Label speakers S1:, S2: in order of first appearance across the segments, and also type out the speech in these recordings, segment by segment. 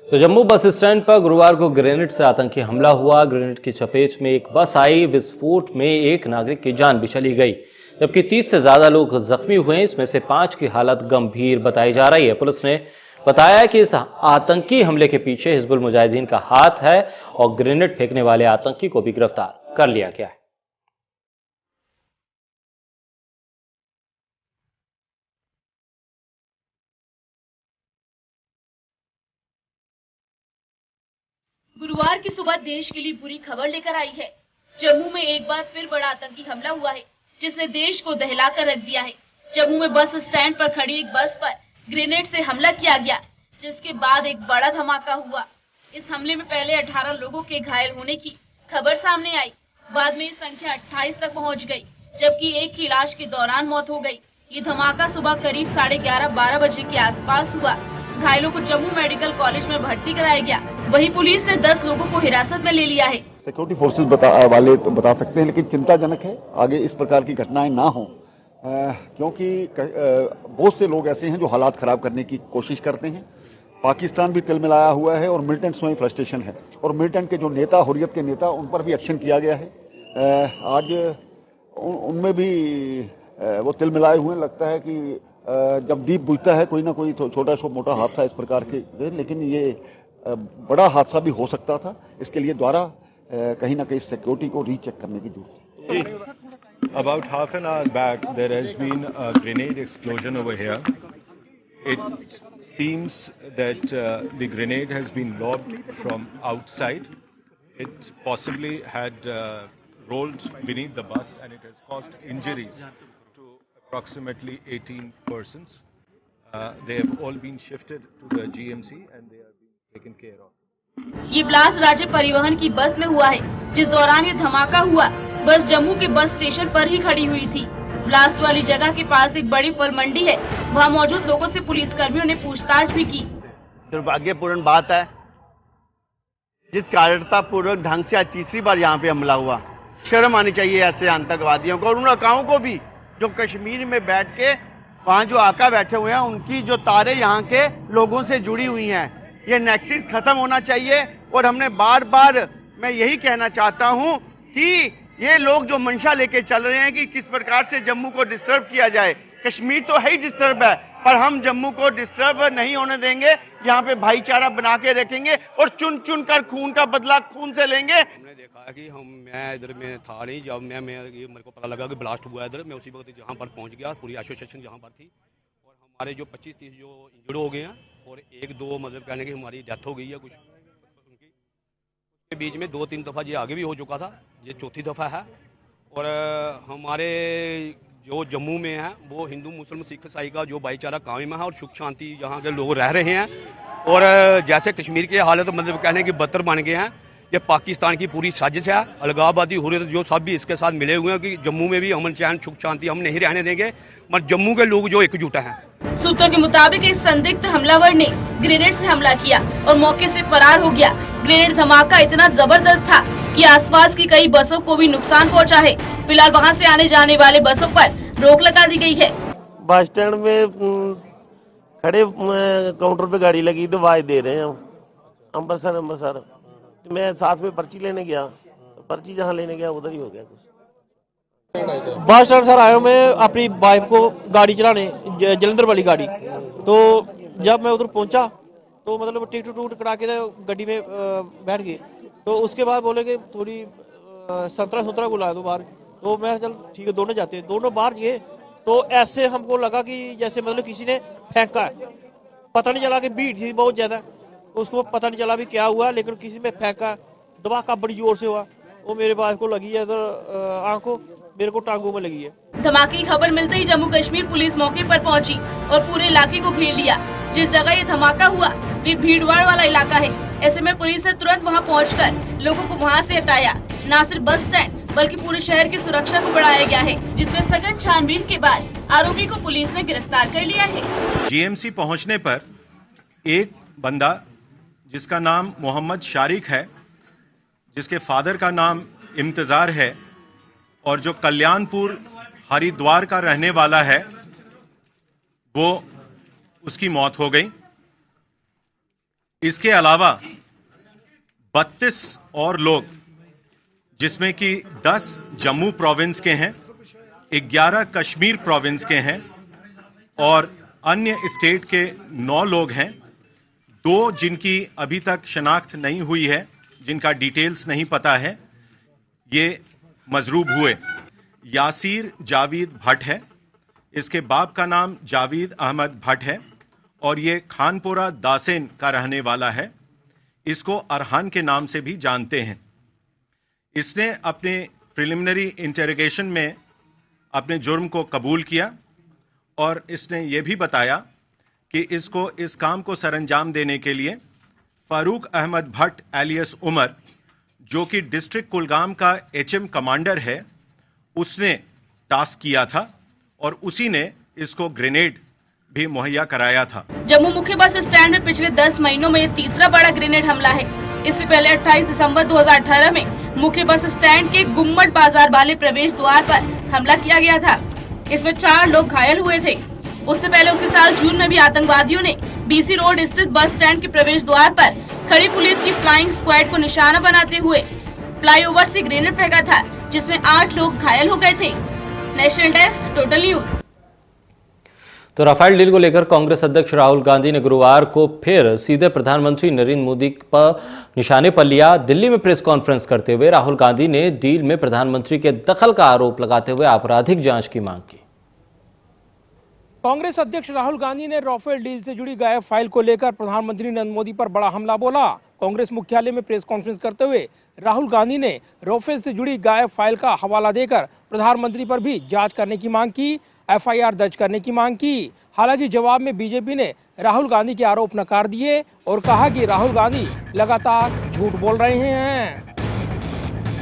S1: तो Jammu bus stand पर गुरुवार को ग्रेनेड से आतंकी हमला हुआ। ग्रेनेड की चपेट में एक बस आई। विस्फोट में एक नागरिक की जान भी चली गई, जबकि 30 से ज्यादा लोग जख्मी हुए। इसमें से 5 की हालत गंभीर बताई जा रही है। पुलिस ने बताया कि इस आतंकी हमले के पीछे हिजबुल मुजाहिदीन का हाथ है और ग्रेनेड फेंकने वाले आतंकी को भी गिरफ्तार कर लिया गया है।
S2: गुरुवार की सुबह देश के लिए बुरी खबर लेकर आई है। जम्मू में एक बार फिर बड़ा आतंकी हमला हुआ है, जिसने देश को दहलाकर रख दिया है। जम्मू में बस स्टैंड पर खड़ी एक बस पर ग्रेनेड से हमला किया गया, जिसके बाद एक बड़ा धमाका हुआ। इस हमले में पहले 18 लोगों के घायल होने की खबर सामने आई। बाद में ये संख्या 28 तक पहुंच गई, जबकि एक की इलाज के दौरान मौत हो गई। ये धमाका सुबह करीब 11:30-12 बजे के आसपास हुआ। घायलों को जम्मू मेडिकल कॉलेज में भर्ती कराया गया। वहीं पुलिस ने 10 लोगों को हिरासत में ले लिया है।
S3: सिक्योरिटी फोर्सेस वाले तो बता सकते हैं, लेकिन चिंताजनक है आगे इस प्रकार की घटनाएं ना हो, क्योंकि बहुत से लोग ऐसे हैं जो हालात खराब करने की कोशिश करते हैं। पाकिस्तान भी तिलमिलाया हुआ है और मिलिटेंट्स में फ्रस्ट्रेशन है, और मिलिटेंट के जो नेता, हुर्रियत के नेता, उन पर भी एक्शन किया गया है। आज उनमें भी वो तिलमिलाए हुए। लगता है कि जब दीप बुझता है कोई ना कोई छोटा मोटा हादसा इस प्रकार के, लेकिन ये बड़ा हादसा भी हो सकता था। इसके लिए द्वारा कहीं ना कहीं सिक्योरिटी को रीचेक करने की जरूरत है।
S4: About half an hour back, there has been a grenade explosion over here. It seems that the grenade has been lobbed from outside. It possibly had rolled beneath the bus, and it has caused injuries to approximately 18 persons. They have all been shifted to the GMC and they are being taken care of.
S2: ये blast राज्य परिवहन की बस में हुआ है, जिस दौरान ये धमाका हुआ। बस जम्मू के बस स्टेशन पर ही खड़ी हुई थी। ब्लास्ट वाली जगह के पास एक बड़ी फल मंडी है। वहाँ मौजूद लोगों से पुलिसकर्मियों ने पूछताछ भी की।
S5: दुर्भाग्यपूर्ण बात है, जिस कायरतापूर्वक ढंग से आज तीसरी बार यहाँ पे हमला हुआ। शर्म आनी चाहिए ऐसे आतंकवादियों को और उन अकाओं को भी, जो कश्मीर में बैठ के वहाँ जो आका बैठे हुए हैं, उनकी जो तारे यहाँ के लोगों से जुड़ी हुई हैं। ये नेक्सस खत्म होना चाहिए। और हमने बार बार, मैं यही कहना चाहता हूं कि ये लोग जो मंशा लेके चल रहे हैं कि किस प्रकार से जम्मू को डिस्टर्ब किया जाए, कश्मीर तो है ही डिस्टर्ब है, पर हम जम्मू को डिस्टर्ब नहीं होने देंगे। यहाँ पे भाईचारा बना के रखेंगे और चुन चुन कर खून का बदला खून से लेंगे।
S6: हमने देखा कि मैं इधर में था नहीं, जब मेरे को पता लगा कि ब्लास्ट हुआ इधर, मैं उसी वक्त जहाँ पर पहुँच गया। पूरी एसोसिएशन जहाँ पर थी, और हमारे जो 25-30 जो इंजर्ड हो गए हैं, और 1-2 मतलब कहने की हमारी डेथ हो गई है कुछ उनकी। उसके बीच में 2-3 दफ़ा ये आगे भी हो चुका था, ये चौथी दफ़ा है। और हमारे जो जम्मू में है वो हिंदू मुस्लिम सिख ईसाई का जो भाईचारा कायम है और सुख शांति यहाँ के लोग रह रहे हैं। और जैसे कश्मीर के हालत मतलब कहने की बदतर बन गए हैं, ये पाकिस्तान की पूरी साजिश है। अलगाववादी हुर्रियत जो सब भी इसके साथ मिले हुए हैं कि जम्मू में भी अमन चैन सुख शांति हम नहीं रहने देंगे, मगर जम्मू के लोग जो एकजुट हैं।
S2: सूत्रों के मुताबिक इस संदिग्ध हमलावर ने ग्रेनेड से हमला किया और मौके से फरार हो गया। ग्रेनेड धमाका इतना जबरदस्त था कि आसपास की कई बसों को भी नुकसान पहुंचा है। फिलहाल वहां से आने जाने वाले बसों पर रोक लगा दी गई है।
S7: बस स्टैंड में खड़े काउंटर पे गाड़ी लगी तो आवाज दे रहे हैं अमृतसर। मैं साथ में पर्ची लेने गया, पर्ची जहाँ लेने गया उधर ही हो गया कुछ।
S8: बस स्टैंड सर आया मैं अपनी वाइफ को गाड़ी चलाने, जलंधर वाली गाड़ी। तो जब मैं उधर पहुंचा तो मतलब टिकट टूट करा के गाड़ी में बैठ गए। तो उसके बाद बोले कि थोड़ी संतरा को ला दो बाहर। तो मैं चल ठीक है, दोनों जाते हैं। दोनों बाहर गए तो ऐसे हमको लगा कि जैसे मतलब किसी ने फेंका है। पता नहीं चला कि भीड़ थी बहुत ज्यादा, उसको पता नहीं चला भी क्या हुआ, लेकिन किसी में फेंका, धमाका बड़ी जोर से हुआ। वो मेरे वाइफ को लगी है इधर आंखों, मेरे को टांगों में लगी है।
S2: धमाके की खबर मिलते ही जम्मू कश्मीर पुलिस मौके पर पहुंची और पूरे इलाके को घेर लिया। जिस जगह ये धमाका हुआ वे भीड़भाड़ वाला इलाका है। ऐसे में पुलिस ने तुरंत वहां पहुंचकर लोगों को वहां से हटाया। न सिर्फ बस स्टैंड बल्कि पूरे शहर की सुरक्षा को बढ़ाया गया है, जिसमें सघन छानबीन के बाद आरोपी को पुलिस ने गिरफ्तार कर लिया है।
S4: जीएमसी पहुंचने पर एक बंदा जिसका नाम मोहम्मद शारिक है, जिसके फादर का नाम इम्तिजार है और जो कल्याणपुर हरिद्वार का रहने वाला है, वो उसकी मौत हो गई। इसके अलावा 32 और लोग, जिसमें कि 10 जम्मू प्रोविंस के हैं, 11 कश्मीर प्रोविंस के हैं और अन्य स्टेट के 9 लोग हैं। 2 जिनकी अभी तक शनाख्त नहीं हुई है, जिनका डिटेल्स नहीं पता है, ये मजरूब हुए। यासीर जावेद भट्ट है, इसके बाप का नाम जावेद अहमद भट्ट है और ये खानपुरा दासेन का रहने वाला है। इसको अरहान के नाम से भी जानते हैं। इसने अपने प्रिलिमिनरी इंटेरोगेशन में अपने जुर्म को कबूल किया और इसने ये भी बताया कि इसको इस काम को सरंजाम देने के लिए फारूक अहमद भट्ट एलियस उमर, जो कि डिस्ट्रिक्ट कुलगाम का एचएम कमांडर है, उसने टास्क किया था और उसी ने इसको ग्रेनेड भी मुहैया कराया था।
S2: जम्मू मुख्य बस स्टैंड में पिछले 10 महीनों में ये तीसरा बड़ा ग्रेनेड हमला है। इससे पहले 28 दिसंबर 2018 में मुख्य बस स्टैंड के गुम्मट बाजार वाले प्रवेश द्वार पर हमला किया गया था। इसमें 4 लोग घायल हुए थे। उससे पहले उसी साल जून में भी आतंकवादियों ने बीसी रोड स्थित बस स्टैंड के प्रवेश द्वार पर खड़ी पुलिस की फ्लाइंग स्क्वाड को निशाना बनाते हुए फ्लाईओवर से ग्रेनेड फेंका था, जिसमें 8 लोग घायल हो गए थे। National desk, total news.
S1: तो राफेल डील को लेकर कांग्रेस अध्यक्ष राहुल गांधी ने गुरुवार को फिर सीधे प्रधानमंत्री नरेंद्र मोदी पर निशाने पर लिया। दिल्ली में प्रेस कॉन्फ्रेंस करते हुए राहुल गांधी ने डील में प्रधानमंत्री के दखल का आरोप लगाते हुए आपराधिक जांच की मांग की।
S9: कांग्रेस अध्यक्ष राहुल गांधी ने राफेल डील से जुड़ी गायब फाइल को लेकर प्रधानमंत्री नरेंद्र मोदी पर बड़ा हमला बोला। कांग्रेस मुख्यालय में प्रेस कॉन्फ्रेंस करते हुए राहुल गांधी ने राफेल से जुड़ी गायब फाइल का हवाला देकर प्रधानमंत्री पर भी जांच करने की मांग की, एफआईआर दर्ज करने की मांग की। हालांकि जवाब में बीजेपी ने राहुल गांधी के आरोप नकार दिए और कहा कि राहुल गांधी लगातार झूठ बोल रहे हैं।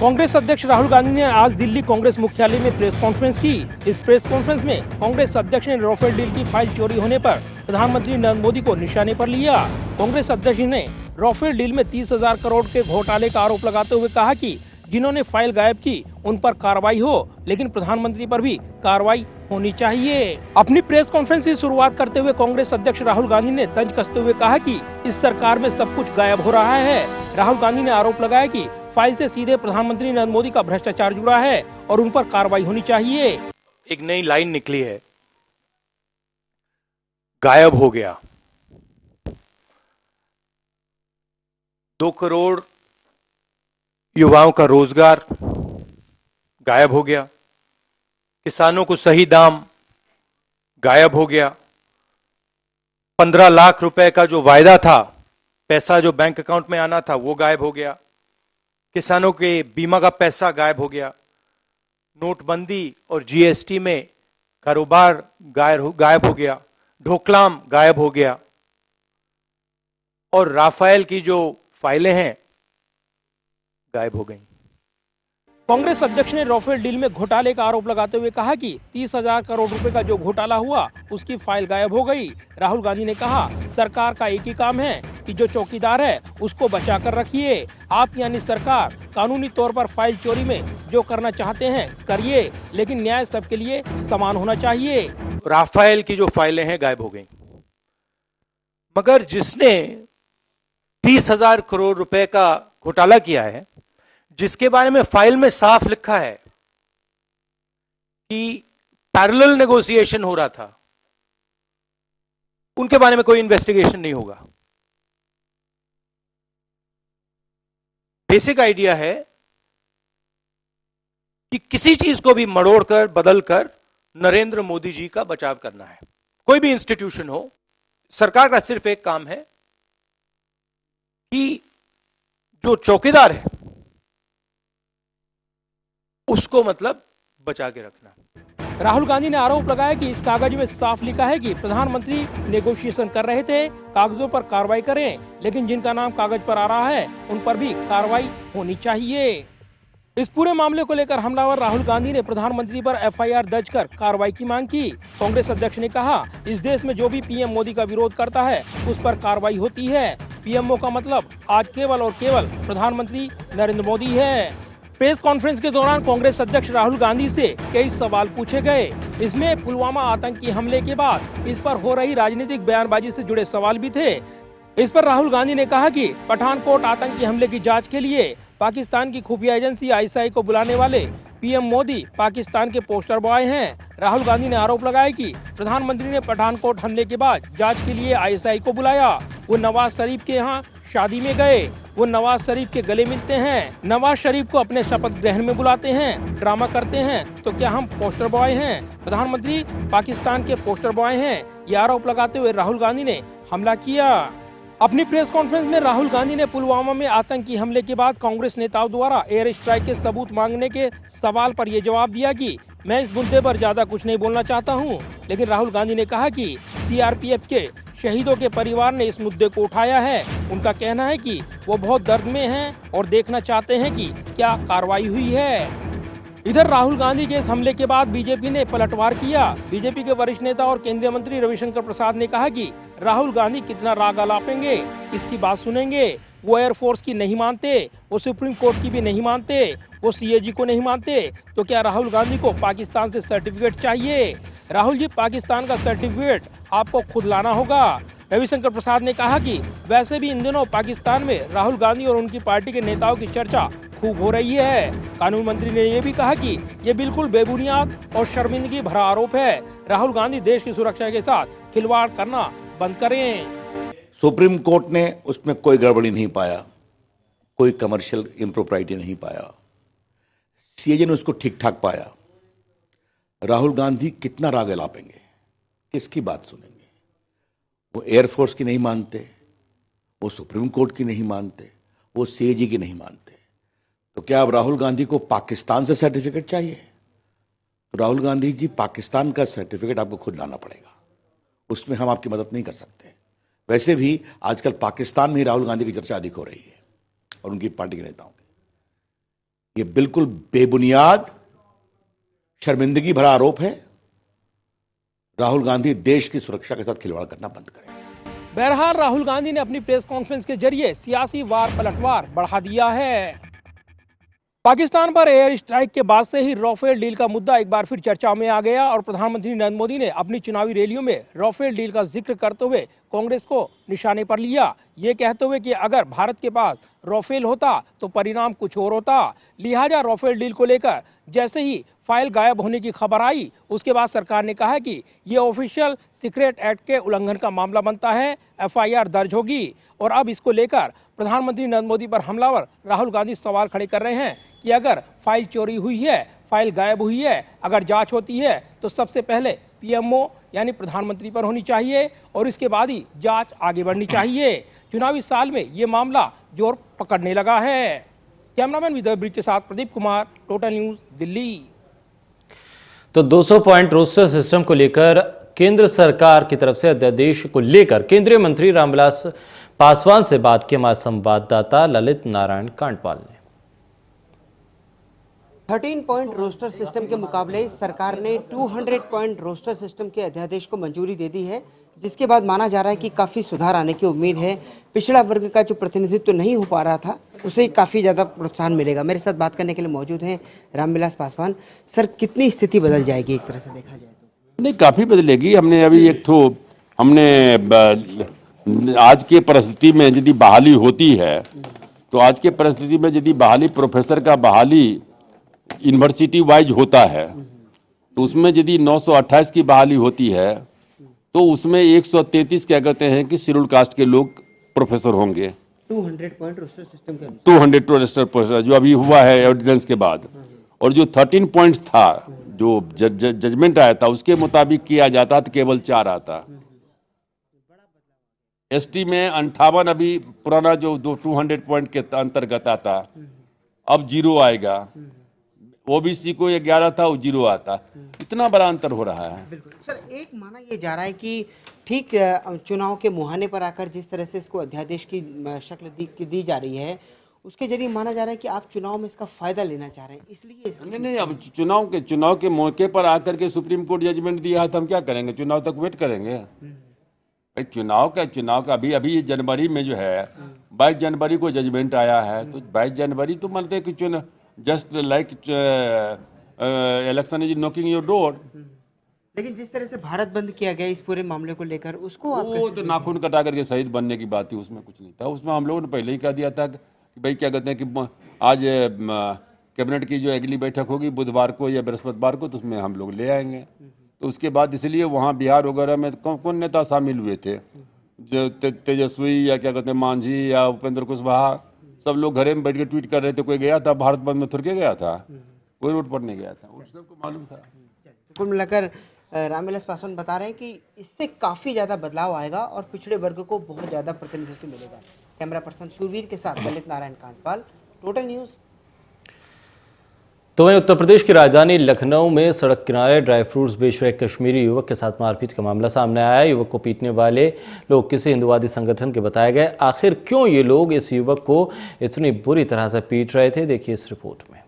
S9: कांग्रेस अध्यक्ष राहुल गांधी ने आज दिल्ली कांग्रेस मुख्यालय में प्रेस कॉन्फ्रेंस की। इस प्रेस कॉन्फ्रेंस में कांग्रेस अध्यक्ष ने राफेल डील की फाइल चोरी होने पर प्रधानमंत्री नरेंद्र मोदी को निशाने पर लिया। कांग्रेस अध्यक्ष ने राफेल डील में 30,000 करोड़ के घोटाले का आरोप लगाते हुए कहा कि जिन्होंने फाइल गायब की उन पर कार्रवाई हो, लेकिन प्रधानमंत्री पर भी कार्रवाई होनी चाहिए। अपनी प्रेस कॉन्फ्रेंस की शुरुआत करते हुए कांग्रेस अध्यक्ष राहुल गांधी ने तंज कसते हुए कहा कि इस सरकार में सब कुछ गायब हो रहा है। राहुल गांधी ने आरोप लगाया कि फाइल से सीधे प्रधानमंत्री नरेंद्र मोदी का भ्रष्टाचार जुड़ा है और उन पर कार्रवाई होनी चाहिए।
S10: एक नई लाइन निकली है, गायब हो गया। 2 करोड़ युवाओं का रोजगार गायब हो गया। किसानों को सही दाम गायब हो गया। 15 लाख रुपए का जो वायदा था, पैसा जो बैंक अकाउंट में आना था, वो गायब हो गया। किसानों के बीमा का पैसा गायब हो गया। नोटबंदी और जीएसटी में कारोबार गायब हो गया। ढोकलाम गायब हो गया और राफेल की जो फाइलें हैं गायब हो गई।
S9: कांग्रेस अध्यक्ष ने राफेल डील में घोटाले का आरोप लगाते हुए कहा कि 30,000 करोड़ रुपए का जो घोटाला हुआ उसकी फाइल गायब हो गई। राहुल गांधी ने कहा, सरकार का एक ही काम है कि जो चौकीदार है उसको बचा कर रखिए। आप यानी सरकार कानूनी तौर पर फाइल चोरी में जो करना चाहते हैं करिए, लेकिन न्याय सबके लिए समान होना चाहिए।
S10: राफेल की जो फाइलें हैं गायब हो गई, मगर जिसने 30,000 करोड़ रुपए का घोटाला किया है, जिसके बारे में फाइल में साफ लिखा है कि पैरेलल नेगोशिएशन हो रहा था, उनके बारे में कोई इन्वेस्टिगेशन नहीं होगा। बेसिक आइडिया है कि किसी चीज को भी मड़ोड़कर बदलकर नरेंद्र मोदी जी का बचाव करना है। कोई भी इंस्टीट्यूशन हो, सरकार का सिर्फ एक काम है कि जो चौकीदार है उसको मतलब बचा के रखना।
S9: राहुल गांधी ने आरोप लगाया कि इस कागज में साफ लिखा है कि प्रधानमंत्री नेगोशिएशन कर रहे थे, कागजों पर कार्रवाई करें, लेकिन जिनका नाम कागज पर आ रहा है उन पर भी कार्रवाई होनी चाहिए। इस पूरे मामले को लेकर हमलावर राहुल गांधी ने प्रधानमंत्री पर एफआईआर दर्ज कर कार्रवाई की मांग की। कांग्रेस अध्यक्ष ने कहा, इस देश में जो भी पीएम मोदी का विरोध करता है उस पर कार्रवाई होती है। पीएमओ का मतलब आज केवल और केवल प्रधानमंत्री नरेंद्र मोदी है। प्रेस कॉन्फ्रेंस के दौरान कांग्रेस अध्यक्ष राहुल गांधी से कई सवाल पूछे गए। इसमें पुलवामा आतंकी हमले के बाद इस पर हो रही राजनीतिक बयानबाजी से जुड़े सवाल भी थे। इस पर राहुल गांधी ने कहा कि पठानकोट आतंकी हमले की जांच के लिए पाकिस्तान की खुफिया एजेंसी आईएसआई को बुलाने वाले पीएम मोदी पाकिस्तान के पोस्टर बॉय हैं। राहुल गांधी ने आरोप लगाया कि प्रधानमंत्री ने पठानकोट हमले के बाद जांच के लिए आईएसआई को बुलाया। वो नवाज शरीफ के यहाँ शादी में गए, वो नवाज शरीफ के गले मिलते हैं, नवाज शरीफ को अपने शपथ ग्रहण में बुलाते हैं, ड्रामा करते हैं, तो क्या हम पोस्टर बॉय हैं? प्रधानमंत्री पाकिस्तान के पोस्टर बॉय हैं, ये आरोप लगाते हुए राहुल गांधी ने हमला किया। अपनी प्रेस कॉन्फ्रेंस में राहुल गांधी ने पुलवामा में आतंकी हमले के बाद कांग्रेस नेताओं द्वारा एयर स्ट्राइक के सबूत मांगने के सवाल पर यह जवाब दिया कि मैं इस मुद्दे पर ज्यादा कुछ नहीं बोलना चाहता हूं। लेकिन राहुल गांधी ने कहा कि सीआरपीएफ के शहीदों के परिवार ने इस मुद्दे को उठाया है। उनका कहना है कि वो बहुत दर्द में हैं और देखना चाहते हैं कि क्या कार्रवाई हुई है। इधर राहुल गांधी के इस हमले के बाद बीजेपी ने पलटवार किया। बीजेपी के वरिष्ठ नेता और केंद्रीय मंत्री रविशंकर प्रसाद ने कहा कि राहुल गांधी कितना राग अलापेंगे, किसकी बात सुनेंगे। वो एयरफोर्स की नहीं मानते, वो सुप्रीम कोर्ट की भी नहीं मानते, वो सीएजी को नहीं मानते, तो क्या राहुल गांधी को पाकिस्तान से सर्टिफिकेट चाहिए? राहुल जी, पाकिस्तान का सर्टिफिकेट आपको खुद लाना होगा। रविशंकर प्रसाद ने कहा कि वैसे भी इन दिनों पाकिस्तान में राहुल गांधी और उनकी पार्टी के नेताओं की चर्चा खूब हो रही है। कानून मंत्री ने यह भी कहा कि ये बिल्कुल बेबुनियाद और शर्मिंदगी भरा आरोप है। राहुल गांधी देश की सुरक्षा के साथ खिलवाड़ करना बंद करें।
S11: सुप्रीम कोर्ट ने उसमें कोई गड़बड़ी नहीं पाया, कोई कमर्शियल इम्प्रोप्राइटी नहीं पाया, सीएजी ने उसको ठीक ठाक पाया। राहुल गांधी कितना राग अलापेंगे, किसकी बात सुनेंगे? वो एयरफोर्स की नहीं मानते, वो सुप्रीम कोर्ट की नहीं मानते, वो सीएजी की नहीं मानते, तो क्या अब राहुल गांधी को पाकिस्तान से सर्टिफिकेट चाहिए? तो राहुल गांधी जी, पाकिस्तान का सर्टिफिकेट आपको खुद लाना पड़ेगा, उसमें हम आपकी मदद नहीं कर सकते। वैसे भी आजकल पाकिस्तान में ही राहुल गांधी की चर्चा अधिक हो रही है और उनकी पार्टी के नेताओं की। ये बिल्कुल बेबुनियाद शर्मिंदगी भरा आरोप है। राहुल गांधी देश की सुरक्षा के साथ खिलवाड़ करना बंद करें।
S9: बहरहाल राहुल गांधी ने अपनी प्रेस कॉन्फ्रेंस के जरिए सियासी वार पलटवार बढ़ा दिया है। पाकिस्तान पर एयर स्ट्राइक के बाद से ही राफेल डील का मुद्दा एक बार फिर चर्चा में आ गया और प्रधानमंत्री नरेंद्र मोदी ने अपनी चुनावी रैलियों में राफेल डील का जिक्र करते हुए कांग्रेस को निशाने पर लिया, ये कहते हुए कि अगर भारत के पास राफेल होता तो परिणाम कुछ और होता। लिहाजा राफेल डील को लेकर जैसे ही फाइल गायब होने की खबर आई, उसके बाद सरकार ने कहा कि ये ऑफिशियल सीक्रेट एक्ट के उल्लंघन का मामला बनता है, एफआईआर दर्ज होगी। और अब इसको लेकर प्रधानमंत्री नरेंद्र मोदी पर हमलावर राहुल गांधी सवाल खड़े कर रहे हैं कि अगर फाइल चोरी हुई है, फाइल गायब हुई है, अगर जांच होती है तो सबसे पहले पीएमओ यानी प्रधानमंत्री पर होनी चाहिए और इसके बाद ही जांच आगे बढ़नी चाहिए। चुनावी साल में ये मामला जोर पकड़ने लगा है। कैमरामैन विदय ब्रिज के साथ प्रदीप कुमार, टोटल न्यूज, दिल्ली।
S1: तो 200 पॉइंट रोस्टर सिस्टम को लेकर केंद्र सरकार की तरफ से अध्यादेश को लेकर केंद्रीय मंत्री रामविलास पासवान से बात की हमारे संवाददाता ललित नारायण कांडपाल ने।
S12: 13 पॉइंट रोस्टर सिस्टम के मुकाबले सरकार ने 200 पॉइंट रोस्टर सिस्टम के अध्यादेश को मंजूरी दे दी है, जिसके बाद माना जा रहा है कि काफी सुधार आने की उम्मीद है। पिछड़ा वर्ग का जो प्रतिनिधित्व नहीं हो पा रहा था, उसे काफी ज्यादा प्रोत्साहन मिलेगा। मेरे साथ बात करने के लिए मौजूद हैं रामविलास पासवान। सर, कितनी स्थिति बदल जाएगी एक तरह से देखा जाए तो?
S13: नहीं, काफी बदलेगी। हमने अभी आज के परिस्थिति में यदि बहाली होती है तो आज के परिस्थिति में यदि बहाली प्रोफेसर का बहाली यूनिवर्सिटी वाइज होता है तो उसमें यदि 928 की बहाली होती है तो उसमें 133 क्या कहते हैं कि शेड्यूल कास्ट के लोग प्रोफेसर होंगे।
S12: 200 पॉइंट रोस्टर सिस्टम के
S13: 200 रोस्टर प्रोफेसर जो अभी हुआ है ऑर्डिनेंस के बाद, और जो 13 पॉइंट्स था जो जजमेंट आया था उसके मुताबिक किया जाता तो केवल 4 आता। एसटी में 58 अभी पुराना जो 200 पॉइंट के अंतर्गत आता, अब 0 आएगा। ओबीसी को 11 था, वो 0 आता। इतना बड़ा अंतर हो रहा है।
S12: बिल्कुल सर, एक माना ये जा रहा है कि ठीक चुनाव के मुहाने पर आकर जिस तरह से इसको अध्यादेश की शक्ल दी जा रही है, उसके जरिए माना जा रहा है कि आप चुनाव में इसका फायदा लेना चाह रहे हैं, इसलिए
S13: नहीं, अब चुनाव के मौके पर आकर के सुप्रीम कोर्ट जजमेंट दिया है तो हम क्या करेंगे? चुनाव तक वेट करेंगे? भाई चुनाव का अभी जनवरी में जो है 22 जनवरी को जजमेंट आया है, तो 22 जनवरी तो मानते हैं कि just like election is knocking your door.
S12: लेकिन जिस तरह से भारत बंद किया गया इस पूरे मामले को लेकर, उसको आप
S13: वो तो नाखून कटा करके शहीद बनने की बात थी, उसमें कुछ नहीं था। उसमें हम लोगों ने पहले ही कह दिया था कि भाई क्या कहते हैं कि आज कैबिनेट की जो अगली बैठक होगी बुधवार को या बृहस्पतिवार को, तो उसमें हम लोग ले आएंगे। तो उसके बाद इसलिए वहाँ बिहार वगैरह में कौन नेता शामिल हुए थे, जो तेजस्वी या क्या कहते हैं मांझी या उपेंद्र कुशवाहा, सब लोग घरे में बैठ के ट्वीट कर रहे थे। कोई गया था भारत बंद में? थोड़ के गया था, कोई रोड पर नहीं गया था, उस सबको मालूम था।
S12: कुल मिलाकर रामविलास पासवान बता रहे हैं कि इससे काफी ज्यादा बदलाव आएगा और पिछड़े वर्ग को बहुत ज्यादा प्रतिनिधित्व मिलेगा। कैमरा पर्सन सुरवीर के साथ ललित नारायण कांडपाल, टोटल न्यूज।
S1: तो वहीं उत्तर प्रदेश की राजधानी लखनऊ में सड़क किनारे ड्राई फ्रूट्स बेच रहे कश्मीरी युवक के साथ मारपीट का मामला सामने आया। युवक को पीटने वाले लोग किसी हिंदुवादी संगठन के बताए गए। आखिर क्यों ये लोग इस युवक को इतनी बुरी तरह से पीट रहे थे, देखिए इस रिपोर्ट में।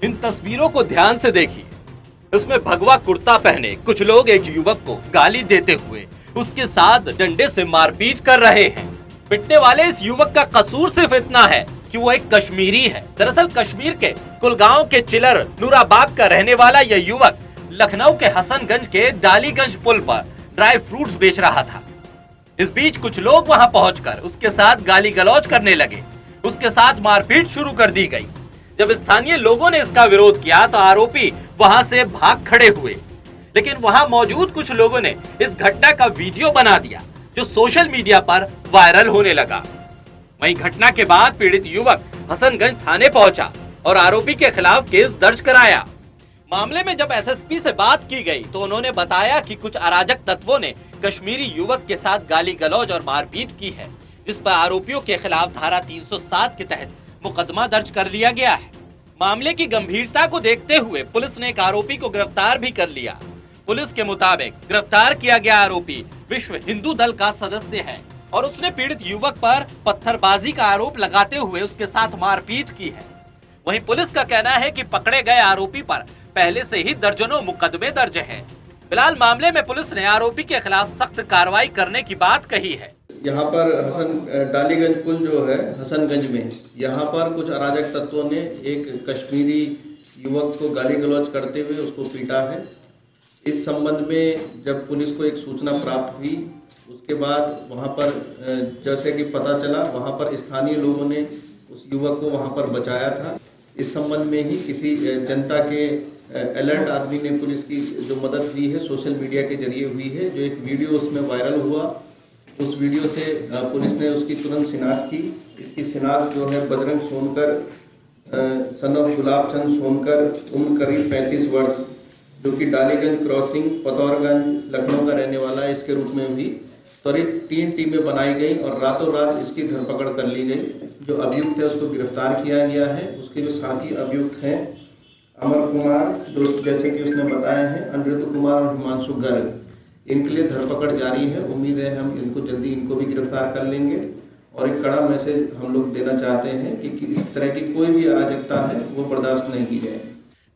S14: इन तस्वीरों को ध्यान से देखिए। इसमें भगवा कुर्ता पहने कुछ लोग एक युवक को गाली देते हुए उसके साथ डंडे से मारपीट कर रहे हैं। पिटने वाले इस युवक का कसूर सिर्फ इतना है कि वो एक कश्मीरी है। दरअसल कश्मीर के कुलगांव के चिलर नूराबाग का रहने वाला यह युवक लखनऊ के हसनगंज के डालीगंज पुल पर ड्राई फ्रूट्स बेच रहा था। इस बीच कुछ लोग वहां पहुंचकर उसके साथ गाली गलौज करने लगे। उसके साथ मारपीट शुरू कर दी गई। जब स्थानीय लोगों ने इसका विरोध किया तो आरोपी वहां से भाग खड़े हुए, लेकिन वहां मौजूद कुछ लोगों ने इस घटना का वीडियो बना दिया जो सोशल मीडिया पर वायरल होने लगा। वहीं घटना के बाद पीड़ित युवक हसनगंज थाने पहुंचा और आरोपी के खिलाफ केस दर्ज कराया। मामले में जब एसएसपी से बात की गई तो उन्होंने बताया कि कुछ अराजक तत्वों ने कश्मीरी युवक के साथ गाली गलौज और मारपीट की है, जिस पर आरोपियों के खिलाफ धारा 307 के तहत मुकदमा दर्ज कर लिया गया है। मामले की गंभीरता को देखते हुए पुलिस ने एक आरोपी को गिरफ्तार भी कर लिया। पुलिस के मुताबिक गिरफ्तार किया गया आरोपी विश्व हिंदू दल का सदस्य है और उसने पीड़ित युवक पर पत्थरबाजी का आरोप लगाते हुए उसके साथ मारपीट की है। वहीं पुलिस का कहना है कि पकड़े गए आरोपी पर पहले से ही दर्जनों मुकदमे दर्ज हैं। फिलहाल मामले में पुलिस ने आरोपी के खिलाफ सख्त कार्रवाई करने की बात कही है।
S15: यहाँ पर डालीगंज पुल जो है हसनगंज में, यहाँ पर कुछ अराजक तत्वों ने एक कश्मीरी युवक को गाली गलौज करते हुए उसको पीटा है। इस संबंध में जब पुलिस को एक सूचना प्राप्त हुई, उसके बाद वहाँ पर जैसे कि पता चला, वहाँ पर स्थानीय लोगों ने उस युवक को वहाँ पर बचाया था। इस संबंध में ही किसी जनता के अलर्ट आदमी ने पुलिस की जो मदद हुई है सोशल मीडिया के जरिए हुई है, जो एक वीडियो उसमें वायरल हुआ, उस वीडियो से पुलिस ने उसकी तुरंत शिनाख्त की। इसकी शिनाख्त जो है बजरंग सोनकर सन ऑफ गुलाब चंद सोनकर, उम्र करीब 35 वर्ष, जो कि डालीगंज क्रॉसिंग पतौरगंज लखनऊ का रहने वाला है, इसके रूप में भी त्वरित 3 टीमें बनाई गई और रातों रात इसकी धरपकड़ कर ली गई। जो अभियुक्त है उसको गिरफ्तार किया गया है। उसके जो साथी अभियुक्त हैं अमर कुमार, जो जैसे कि उसने बताया है, अनिरुद्ध कुमार और हिमांशु गर्ग, इनके लिए धरपकड़ जारी है। उम्मीद है हम इनको जल्दी इनको भी गिरफ्तार कर लेंगे। और एक कड़ा मैसेज हम लोग देना चाहते हैं कि इस तरह की कोई भी अराजकता है वो बर्दाश्त नहीं की जाए।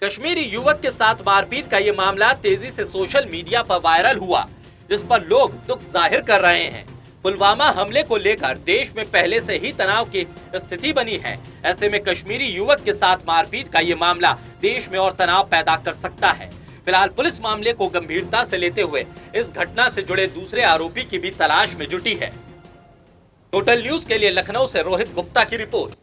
S14: कश्मीरी युवक के साथ मारपीट का ये मामला तेजी से सोशल मीडिया पर वायरल हुआ, जिस पर लोग दुख जाहिर कर रहे हैं। पुलवामा हमले को लेकर देश में पहले से ही तनाव की स्थिति बनी है। ऐसे में कश्मीरी युवक के साथ मारपीट का ये मामला देश में और तनाव पैदा कर सकता है। फिलहाल पुलिस मामले को गंभीरता से लेते हुए इस घटना से जुड़े दूसरे आरोपी की भी तलाश में जुटी है। टोटल न्यूज के लिए लखनऊ से रोहित गुप्ता की रिपोर्ट।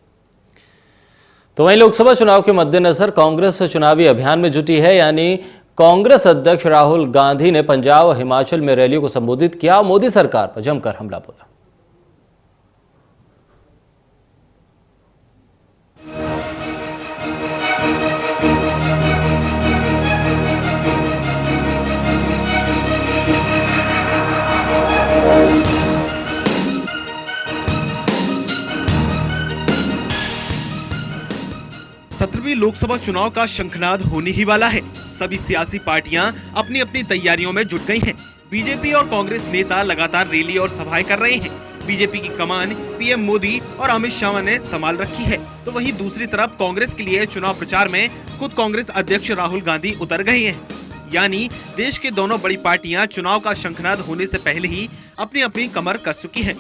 S1: तो वहीं लोकसभा चुनाव के मद्देनजर कांग्रेस चुनावी अभियान में जुटी है। यानी कांग्रेस अध्यक्ष राहुल गांधी ने पंजाब और हिमाचल में रैलियों को संबोधित किया। मोदी सरकार पर जमकर हमला बोला।
S16: लोकसभा चुनाव का शंखनाद होने ही वाला है। सभी सियासी पार्टियां अपनी अपनी तैयारियों में जुट गई हैं। बीजेपी और कांग्रेस नेता लगातार रैली और सभाएं कर रहे हैं। बीजेपी की कमान पीएम मोदी और अमित शाह ने संभाल रखी है, तो वहीं दूसरी तरफ कांग्रेस के लिए चुनाव प्रचार में खुद कांग्रेस अध्यक्ष राहुल गांधी उतर गए हैं। यानी देश के दोनों बड़ी पार्टियां चुनाव का शंखनाद होने से पहले ही अपनी अपनी कमर कस चुकी हैं।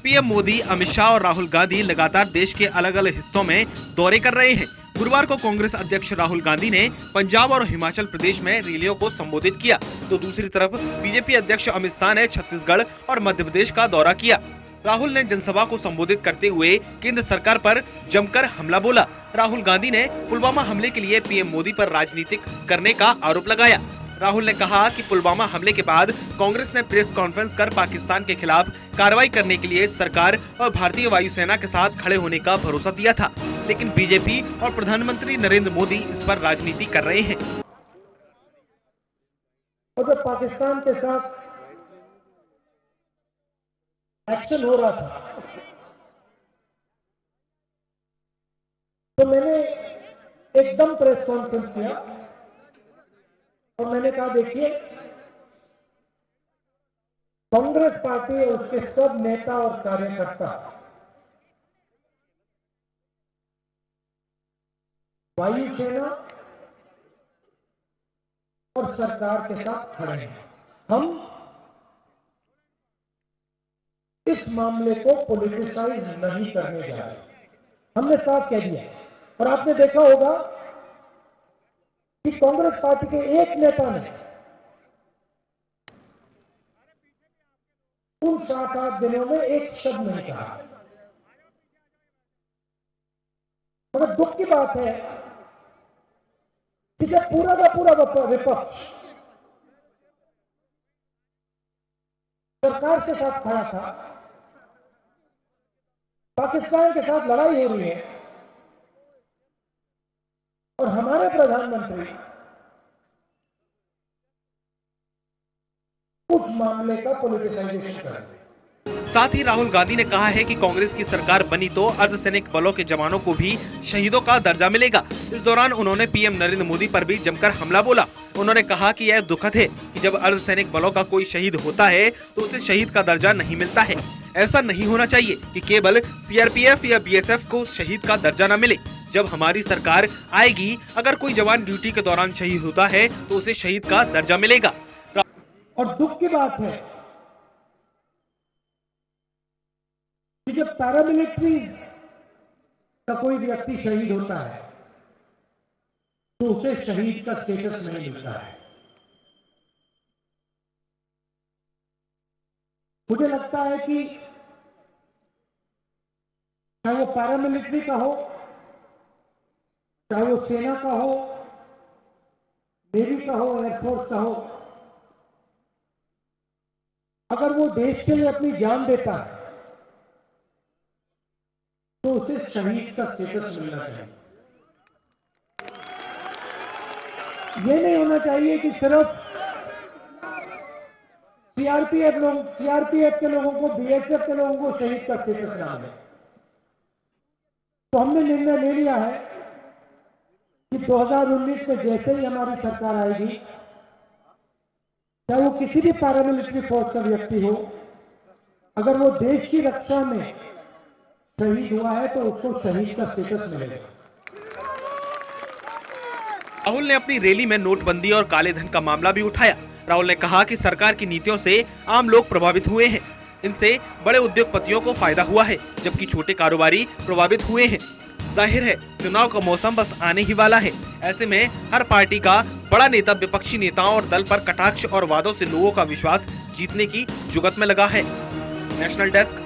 S16: पीएम मोदी, अमित शाह और राहुल गांधी लगातार देश के अलग अलग हिस्सों में दौरे कर रहे हैं। गुरुवार को कांग्रेस अध्यक्ष राहुल गांधी ने पंजाब और हिमाचल प्रदेश में रैलियों को संबोधित किया, तो दूसरी तरफ बीजेपी अध्यक्ष अमित शाह ने छत्तीसगढ़ और मध्य प्रदेश का दौरा किया। राहुल ने जनसभा को संबोधित करते हुए केंद्र सरकार पर जमकर हमला बोला। राहुल गांधी ने पुलवामा हमले के लिए पीएम मोदी पर राजनीतिक करने का आरोप लगाया। राहुल ने कहा कि पुलवामा हमले के बाद कांग्रेस ने प्रेस कॉन्फ्रेंस कर पाकिस्तान के खिलाफ कार्रवाई करने के लिए सरकार और भारतीय वायुसेना के साथ खड़े होने का भरोसा दिया था, लेकिन बीजेपी और प्रधानमंत्री नरेंद्र मोदी इस पर राजनीति कर रहे हैं।
S17: और जब पाकिस्तान के साथ एक्शन हो रहा था तो मैंने एकदम प्रेस कॉन्फ्रेंस किया और मैंने कहा, देखिए, कांग्रेस पार्टी और उसके सब नेता और कार्यकर्ता वायुसेना और सरकार के साथ खड़े हैं। हम इस मामले को पॉलिटिसाइज नहीं करने जा रहे, हमने साफ कह दिया। और आपने देखा होगा कि कांग्रेस पार्टी के एक नेता ने उन 7-8 दिनों में एक शब्द नहीं कहा। मगर दुख की बात है कि जब पूरा का पूरा विपक्ष सरकार के साथ खड़ा था, पाकिस्तान के साथ लड़ाई हो रही है और हमारे प्रधानमंत्री उस मामले का पॉलिटिसाइजेशन कर रहे हैं।
S16: साथ ही राहुल गांधी ने कहा है कि कांग्रेस की सरकार बनी तो अर्धसैनिक बलों के जवानों को भी शहीदों का दर्जा मिलेगा। इस दौरान उन्होंने पीएम नरेंद्र मोदी पर भी जमकर हमला बोला। उन्होंने कहा कि यह दुखद है कि जब अर्धसैनिक बलों का कोई शहीद होता है तो उसे शहीद का दर्जा नहीं मिलता है। ऐसा नहीं होना चाहिए कि केवल सीआरपीएफ या बीएसएफ को शहीद का दर्जा न मिले। जब हमारी सरकार आएगी, अगर कोई जवान ड्यूटी के दौरान शहीद होता है तो उसे शहीद का दर्जा मिलेगा।
S17: और दुख की बात है कि जब पैरामिलिट्री का कोई व्यक्ति शहीद होता है तो उसे शहीद का स्टेटस नहीं मिलता है। मुझे लगता है कि चाहे वो पैरामिलिट्री का हो, चाहे वो सेना का हो, नेवी का हो, एयरफोर्स का हो, अगर वो देश के लिए अपनी जान देता है तो उसे शहीद का स्टेटस मिलना चाहिए। ये नहीं होना चाहिए कि सिर्फ सीआरपीएफ के लोगों को, बीएसएफ के लोगों को शहीद का स्टेटस ना मिले। तो हमने निर्णय ले लिया है कि 2019 में जैसे ही हमारी सरकार आएगी, चाहे वो किसी भी पैरामिलिट्री फोर्स का व्यक्ति हो, अगर वो देश की रक्षा में शहीद हुआ है तो उसको शहीद का स्टेटस मिलेगा।
S16: राहुल ने अपनी रैली में नोटबंदी और काले धन का मामला भी उठाया। राहुल ने कहा कि सरकार की नीतियों से आम लोग प्रभावित हुए हैं। इनसे बड़े उद्योगपतियों को फायदा हुआ है, जबकि छोटे कारोबारी प्रभावित हुए हैं। जाहिर है चुनाव का मौसम बस आने ही वाला है। ऐसे में हर पार्टी का बड़ा नेता विपक्षी नेताओं और दल पर कटाक्ष और वादों से लोगों का विश्वास जीतने की जुगत में लगा है। National desk.